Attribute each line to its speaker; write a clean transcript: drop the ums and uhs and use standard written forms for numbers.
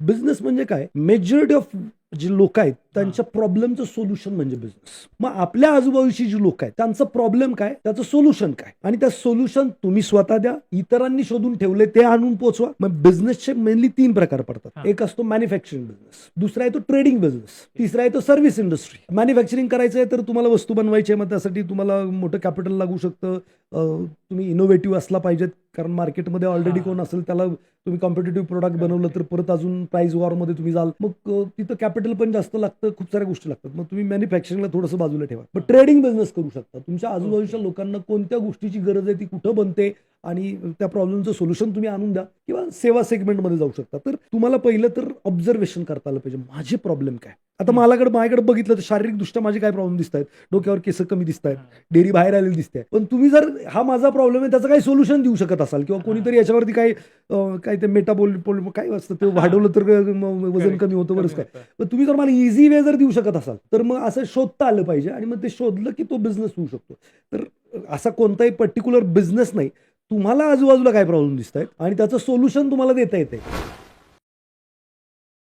Speaker 1: Business म्हणजे काय, majority of जे लोक आहेत त्यांच्या प्रॉब्लेमचं सोल्युशन म्हणजे बिझनेस. मग आपल्या आजूबाजूची जी लोक आहेत त्यांचं प्रॉब्लेम काय, त्याचं सोल्युशन काय, आणि त्या सोल्युशन तुम्ही स्वतः द्या, इतरांनी शोधून ठेवले ते आणून पोचवा. मग बिझनेसचे मेनली 3 प्रकार पडतात. एक असतो मॅन्युफॅक्चरिंग बिझनेस, दुसरा आहे तो ट्रेडिंग बिझनेस, तिसरा आहे तो सर्व्हिस इंडस्ट्री. मॅन्युफॅक्चरिंग करायचं आहे तर तुम्हाला वस्तू बनवायची आहे, मग त्यासाठी तुम्हाला मोठं कॅपिटल लागू शकतं. तुम्ही इनोव्हेटिव्ह असला पाहिजेत, कारण मार्केटमध्ये ऑलरेडी कोण असेल त्याला तुम्ही कॉम्पिटेटिव्ह प्रोडक्ट बनवलं तर परत अजून प्राइस वॉरमध्ये तुम्ही जाल, मग तिथं कॅपिटल पण जास्त लागतं, खूप साऱ्या गोष्टी लागतात. मग तुम्ही मॅन्युफॅक्चरिंगला थोडंसं बाजूला ठेवा. मग ट्रेडिंग बिझनेस करू शकता. तुमच्या आजूबाजूच्या लोकांना कोणत्या गोष्टीची गरज आहे, ती कुठं बनते आणि त्या प्रॉब्लेमचं सोल्युशन तुम्ही आणून द्या, किंवा सेवा सेगमेंटमध्ये जाऊ शकता. तर तुम्हाला पहिलं तर ऑब्झर्वेशन करता आलं पाहिजे, माझे प्रॉब्लेम काय. आता माझ्याकडे बघितलं तर शारीरिकदृष्ट्या माझे काय प्रॉब्लेम दिसत आहेत, डोक्यावर केस कमी दिसत आहेत, डेअरी बाहेर आलेली दिसते. पण तुम्ही जर हा माझा प्रॉब्लेम आहे त्याचं काही सोल्युशन देऊ शकत असाल, किंवा कोणीतरी याच्यावरती काय ते मेटाबॉलिक काय असतं ते वाढवलं तर वजन कमी होतं बरंच काय, पण तुम्ही जर मला इझी वे जर देऊ शकत असाल तर मग असं शोधता आलं पाहिजे, आणि मग ते शोधलं की तो बिझनेस होऊ शकतो. तर असा कोणताही पर्टिक्युलर बिझनेस नाही, तुम्हाला आजूबाजूला काय प्रॉब्लेम दिसत आहेत आणि त्याचं सोल्युशन तुम्हाला देता येते.